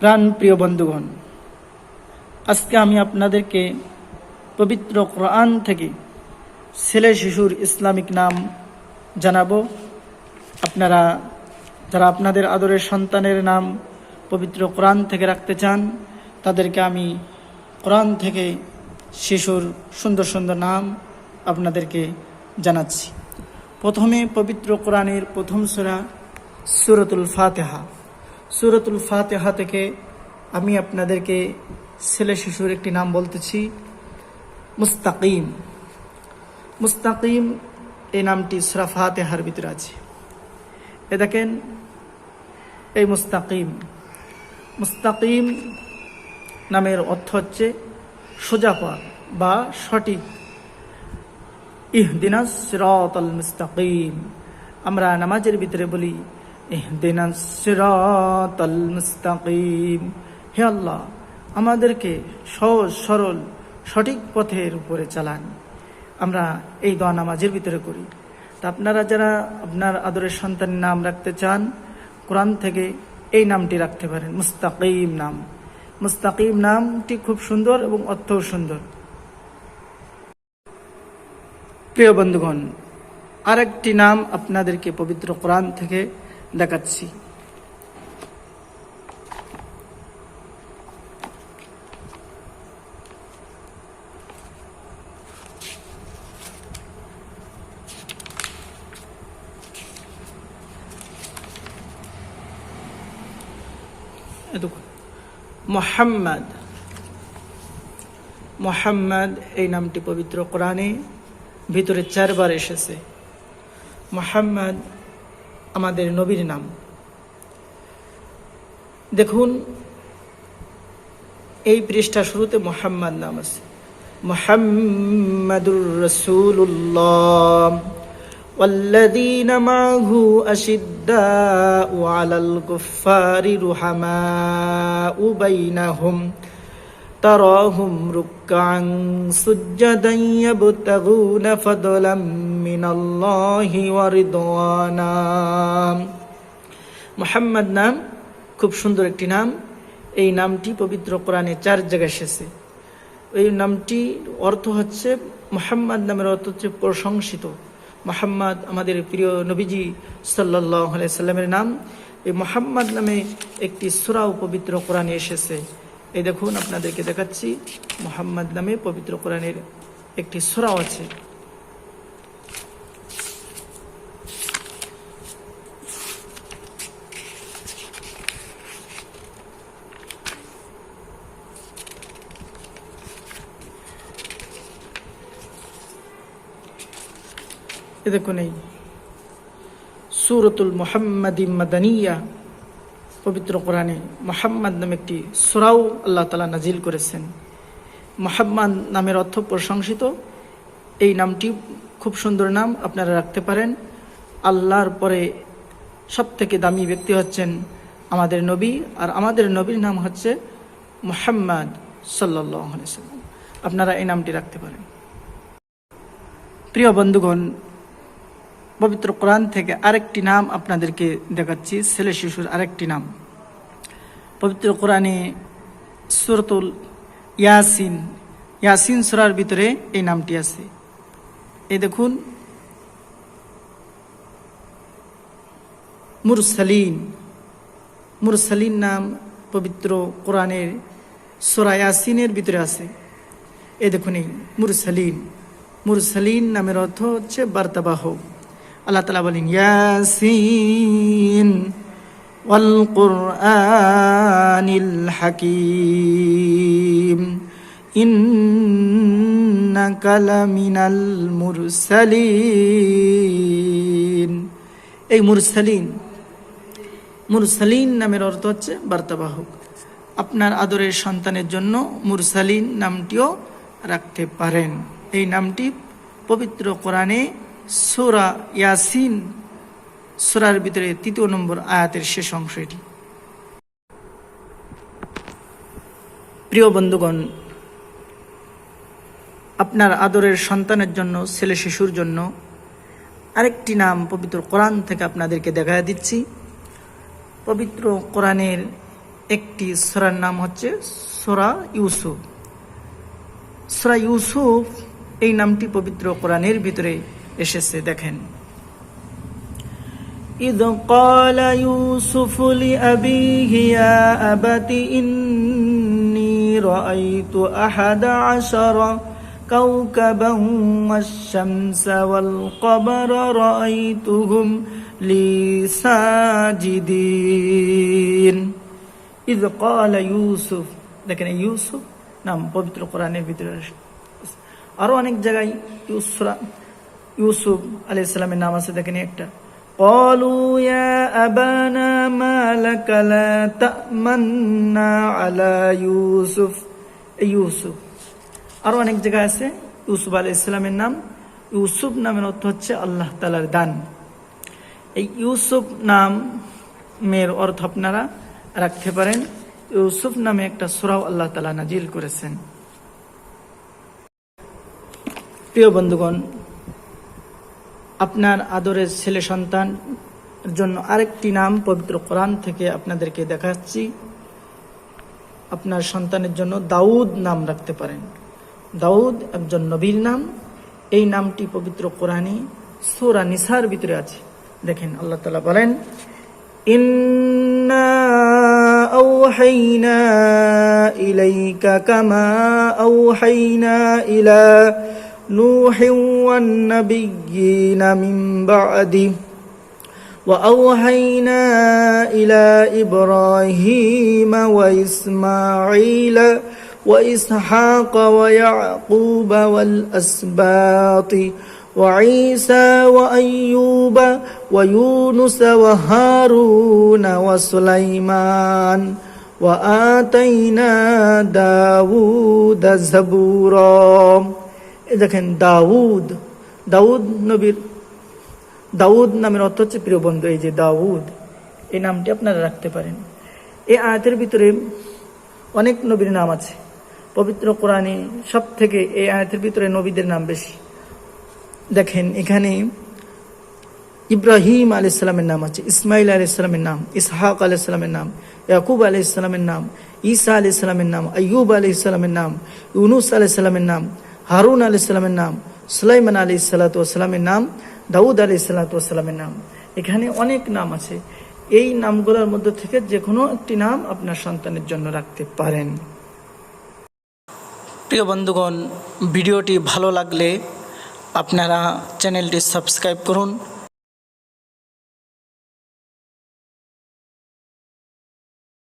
প্রাণ প্রিয় বন্ধুগণ, আজকে আমি আপনাদেরকে পবিত্র কোরআন থেকে ছেলে শিশুর ইসলামিক নাম জানাবো। আপনারা যারা আপনাদের আদরের সন্তানের নাম পবিত্র কোরআন থেকে রাখতে চান, তাদেরকে আমি কোরআন থেকে শিশুর সুন্দর সুন্দর নাম আপনাদেরকে জানাচ্ছি। প্রথমে পবিত্র কোরআনের প্রথম সূরা সূরাতুল ফাতিহা। সূরাতুল ফাতিহা থেকে আমি আপনাদেরকে ছেলে শিশুর একটি নাম বলতেছি, মুস্তাকিম। মুস্তাকিম এই নামটি সূরা ফাতিহার ভিতরে আছে। এ দেখেন, এই মুস্তাকিম মুস্তাকিম নামের অর্থ হচ্ছে সোজা পথ বা সঠিক। ইহদিনাস সিরাতাল মুস্তাকিম, আমরা নামাজের ভিতরে বলি ইহদিনাস সিরাতাল মুস্তাকিম, হে আল্লাহ আমাদেরকে সহজ সরল সঠিক পথের উপরে চালান। আমরা এই দোয়া নামাজের ভিতরে করি। তা আপনারা যারা আপনার আদরের সন্তানের নাম রাখতে চান, কোরআন থেকে এই নামটি রাখতে পারেন, মুস্তাকিম নাম। মুস্তাকিম নামটি খুব সুন্দর এবং অর্থও সুন্দর। প্রিয় বন্ধুগণ, আরেকটি নাম আপনাদেরকে পবিত্র কোরআন থেকে দেখাচ্ছি। মুহাম্মদ। মুহাম্মদ এই নামটি পবিত্র কোরআনে ভিতরে 4 বার এসেছে। মুহাম্মদ আমাদের নবীর নাম। দেখুন, এই পৃষ্ঠা শুরুতে মুহাম্মদ নাম আছে। মুহাম্মাদুর রাসূলুল্লাহ والذين معه أشداء على الكفار رحماء بينهم تراهم ركعا سجدا يبتغون فضلا من الله ورضوانا। মুহাম্মদ নাম খুব সুন্দর একটি নাম। এই নামটি পবিত্র কোরআনে 4 জায়গায় এসেছে। এই নামটির অর্থ হচ্ছে, মুহাম্মদ নামের অর্থ হচ্ছে প্রশংসিত। মুহাম্মদ আমাদের প্রিয় নবীজি সাল্লাল্লাহু আলাইহি সাল্লামের নাম। এই মুহাম্মদ নামে একটি সূরাও পবিত্র কোরআনে এসেছে। এই দেখুন, আপনাদেরকে দেখাচ্ছি, মুহাম্মদ নামে পবিত্র কোরআনের একটি সূরাও আছে। এ দেখুন, এই সূরাতুল মুহাম্মাদি মাদানিয়া, পবিত্র কোরআনে মুহাম্মদ নামে একটি সূরাও আল্লাহ তাআলা নাজিল করেছেন। মুহাম্মদ নামের অর্থ প্রশংসিত। এই নামটি খুব সুন্দর নাম, আপনারা রাখতে পারেন। আল্লাহর পরে সবথেকে দামি ব্যক্তি হচ্ছেন আমাদের নবী, আর আমাদের নবীর নাম হচ্ছে মুহাম্মদ সাল্লাল্লাহু আলাইহি ওয়াসাল্লাম। আপনারা এই নামটি রাখতে পারেন। প্রিয় বন্ধুগণ, পবিত্র কোরআন থেকে আরেকটি নাম আপনাদেরকে দেখাচ্ছি, ছেলে শিশুর আরেকটি নাম। পবিত্র কোরআনে সূরাতুল ইয়াসিন, ইয়াসিন সূরার ভিতরে এই নামটি আছে। এই দেখুন, মুরসালিন। মুরসালিন নাম পবিত্র কোরআনের সূরা ইয়াসিনের ভিতরে আছে। এই দেখুন, এই মুরসালিন। মুরসালিন নামের অর্থ হচ্ছে বার্তাবাহক। আল্লাহ তাআলা বলেন, ইয়াসিন ওয়াল কুরআনিল হাকীম ইন্নাকা লামিনাল মুরসালিন। এই মুরসালিন, মুরসালিন নামের অর্থ হচ্ছে বার্তাবাহক। আপনার আদরের সন্তানের জন্য মুরসালিন নামটিও রাখতে পারেন। এই নামটি পবিত্র কোরআনে সূরা ইয়াসিন সূরার ভিতরে 3 নম্বর আয়াতের শেষ অংশ এটি। প্রিয় বন্ধুগণ, আপনার আদরের সন্তানের জন্য, ছেলে শিশুর জন্য আরেকটি নাম পবিত্র কোরআন থেকে আপনাদেরকে দেখায় দিচ্ছি। পবিত্র কোরআনের একটি সূরার নাম হচ্ছে সূরা ইউসুফ। সূরা ইউসুফ এই নামটি পবিত্র কোরআনের ভিতরে এসেছে। দেখেন, إذ قال يوسف لأبيه يا أبت إني رأيت 11 كوكبا والشمس والقمر رأيتهم لي ساجدين إذ قال يوسف। দেখেন, ইউসুফ নাম পবিত্র কোরআনের ভিতরে আরো অনেক জায়গায় ইউসুফ আলাইহিস সালামের নাম আছে। দেখেন একটা, قالوا يا أبانا ما لك لا تأمنا على يوسف। ইউসুফ আরো অনেক জায়গায় আছে ইউসুফ আলাইহিস সালামের নাম। ইউসুফ নামের অর্থ হচ্ছে আল্লাহ তাআলার দান। এই ইউসুফ নামের অর্থ আপনারা রাখতে পারেন। ইউসুফ নামে একটা সূরা আল্লাহ তাআলা নাজিল করেছেন। প্রিয় বন্ধুগণ, আপনার আদরের ছেলে সন্তানের জন্য আরেকটি নাম পবিত্র কোরআন থেকে আপনাদেরকে দেখাচ্ছি। আপনার সন্তানের জন্য দাউদ নাম রাখতে পারেন। দাউদ একজন নবীর নাম। এই নামটি পবিত্র কোরআনে সূরা নিসার ভিতরে আছে। দেখেন, আল্লাহ তাআলা বলেন, ইন্না আওহাইনা ইলাইকা কামা আওহাইনা ইলা نوح والنبيين من بعده وأوحينا إلى إبراهيم وإسماعيل وإسحاق ويعقوب والأسباط وعيسى وأيوب ويونس وهارون وسليمان وآتينا داود زبورا। দেখেন, দাউদ নামের অর্থ হচ্ছে প্রিয় বন্ধু। এই যে দাউদ, এই নামটি আপনারা রাখতে পারেন। এই আয়াতের ভিতরে অনেক নবীর নাম আছে পবিত্র কোরআনে। সব থেকে এই আয়াতের ভিতরে নবীদের নাম বেশি। দেখেন, এখানে ইব্রাহিম আলাইহিস সালামের নাম আছে, ইসমাইল আলাইহিস সালামের নাম, ইসহাক আলাইহিস সালামের নাম, ইয়াকুব আলাইহিস সালামের নাম, ঈসা আলাইহিস সালামের নাম, আইয়ুব আলাইহিস সালামের নাম, ইউনুস আলাইহিস সালামের নাম, হারুন আলাইহিস সালামের নাম, সুলাইমান আলাইহিস সালাতু ওয়াস সালামের নাম, দাউদ আলাইহিস সালাতু ওয়াস সালামের নাম। এখানে অনেক নাম আছে। এই নামগুলোর মধ্যে থেকে যে কোনো একটি নাম আপনার সন্তানের জন্য রাখতে পারেন। প্রিয় বন্ধুগণ, ভিডিওটি ভালো লাগলে আপনারা চ্যানেলটি সাবস্ক্রাইব করুন।